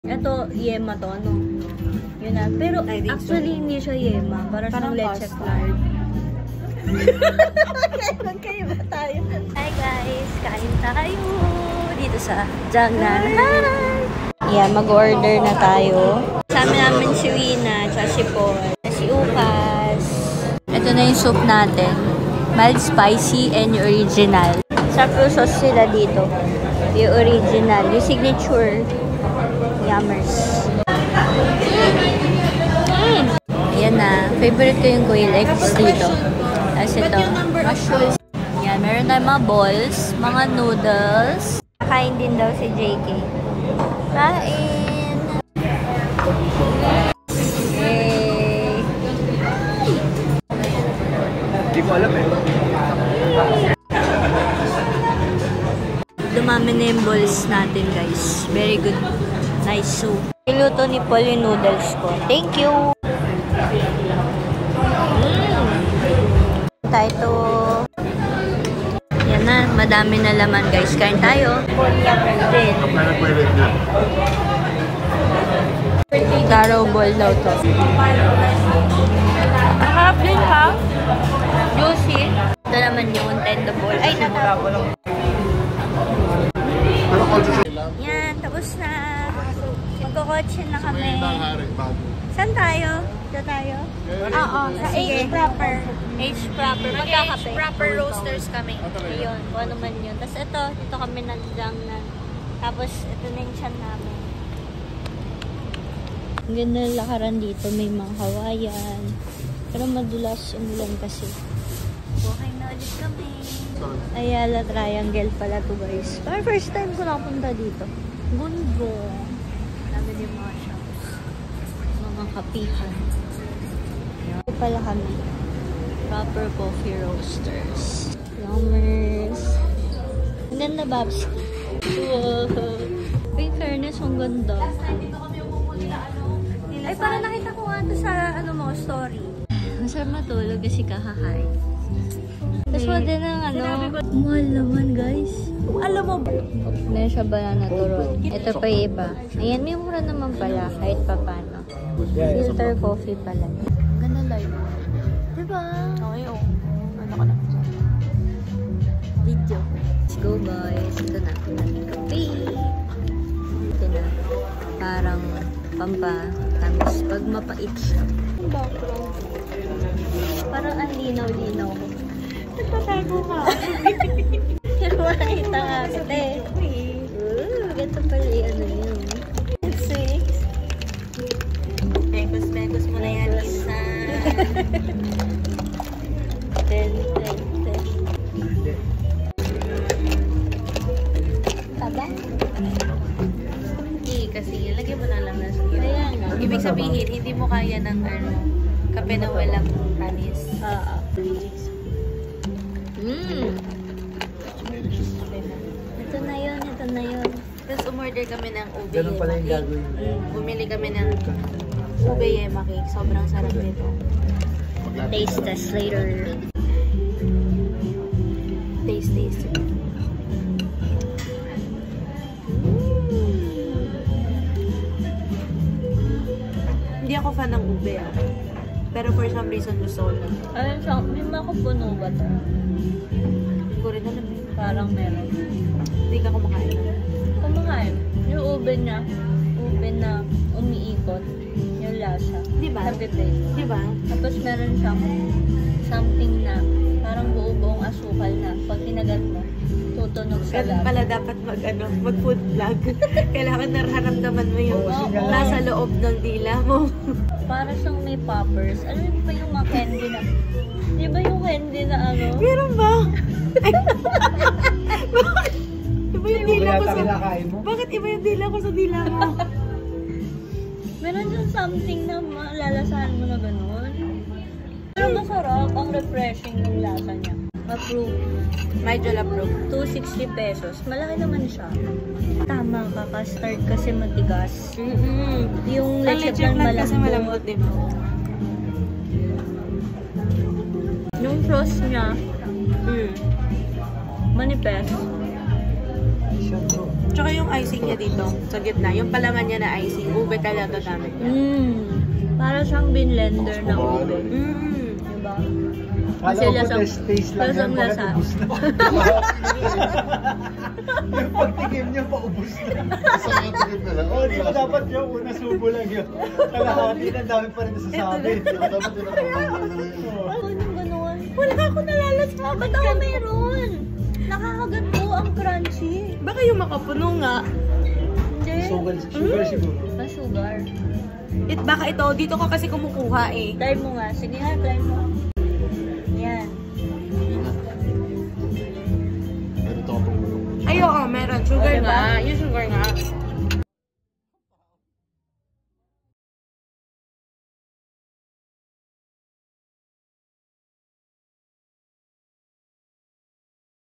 Ito, yema to, ano? Yun na. Pero actually, hindi siya yema. Parang leche flan. Kayo ba tayo? Hi guys! Kain tayo! Dito sa Jangnan. Hi! Yeah, mag-order na tayo. Kasama namin si Wina, tsaka si Paul, si Ukas. Ito na yung soup natin. Mild, spicy, and original. Sakto sauce sila dito. Yung original. Yung signature. Yummers. Ayan na. Favorite ko yung quail eggs dito. Tapos ito, mushrooms. Yan, meron tayong mga balls, mga noodles. Kain din daw si JK. Kain! Yay! Hindi ko alam eh. Dumami na yung balls natin, guys. Very good. Nice soup. Niluto ni Paul yung noodles ko. Thank you! Tayo. Yan na, madami na laman guys. Kain tayo. Din. Taro ball daw to. Harap din ha? Juicy. Ito naman yung tendo ball. Ay, natapos lang. Yan, tapos na. Magkakotse na kami. Saan tayo? Dito tayo? Oo, sa H proper. H proper. Magkakape. H proper roasters kami. Ayun, kung ano man yun. Tapos ito, dito kami nandiyan na. Tapos ito na yung chan namin. Ang ganda ng lakaran dito. May mga Hawaiian. Pero madulas umulan kasi. Okay na ulit kami. Ayala Triangle pala to guys. Parang first time ko nakapunta dito. Gundo. Dami din mga shops. Mga kapihan. Ito pala kami. Proper coffee roasters. Yummers. Ang ganda, Babs. Wow. In fairness, ang ganda. Ay, parang nakita ko nga ito sa mga story. Masarap matulog kasi kakakain. Tapos wala ng mahal naman, guys. Alam mo ba? Meron siya banana turon. Ito pa yung iba. Ayan, may mura naman pala kahit pa paano. Filter coffee pala. Ganda live. Diba? Okay, oo. Ano ka na? Video. Let's go, guys. Ito na. Kape. Ito na. Parang pampatamis. Pag mapait siya. Parang ang linaw-linaw ko. Nagtatago ka. Makita nga kasi. Ganito pala yung yun. 6. Bengos mo na yan, Lisa. 10. Taba? Hindi, kasi lagyan mo na lang na suyo. Ibig sabihin, hindi mo kaya ng kape na walang tanis. Ito na yun. Tapos umorder kami ng ube Ganun pala yung yema cake. gagawin. Bumili kami ng ube yema cake. Sobrang sarap nito. Taste test later. Taste. Hindi ako fan ng ube. Pero for some reason gusto ko lang. Ayun siya, may makupuno ba ito? Hindi ko rin alam eh. Parang meron. Hindi ka kumakain na. Kumakain. Yung ube niya, ube na umiikot. Yung lasa. Diba? Nag-taste. Diba? Tapos meron siyang something na parang buo-buong asukal na pag kinagat mo, tutunog sa Ganun lasa. pala dapat mag-food vlog. Kailangan nararamdaman mo yung nasa loob ng dila mo. Para siyang may poppers. Alam mo ba yung mga candy na? Di ba yung candy na ano? Meron ba? Iba yung dila ko sa... Bakit iba yung dila ko sa dila mo? Meron yung something na malalasahan mo na gano'n. Pero masarap. Ang refreshing ng lasa niya. Approve. Medyo approve. 260 pesos. Malaki naman siya. Tama ka, custard kasi matigas. Yung leche plan kasi malambot, diba? Yung frost niya, manipes. siya, bro. Tsaka yung icing niya dito, sa gitna, yung palaman niya na icing, ube talaga gamit niya. Para siyang binlender na ube. Diba? Kasi lasang lasa. Yung pagtigim niya, paubos na. Oo, di ba dapat yung una subo lang yun. Kalahati na, dami pa rin nasasabi. Dapat yun Anong gano'n? Wala ako nalalasa. Ba't ako meron? Nakakagat po ang crunchy. Baka yung makapuno nga. Hindi. Sugar siguro. Sugar. Baka ito, dito ka kasi kumukuha eh. Try mo nga. Sige ha, try mo. Yan. Meron ito ako. Ay, oo, meron. Sugar Oh, diba? nga. Yung sugar nga.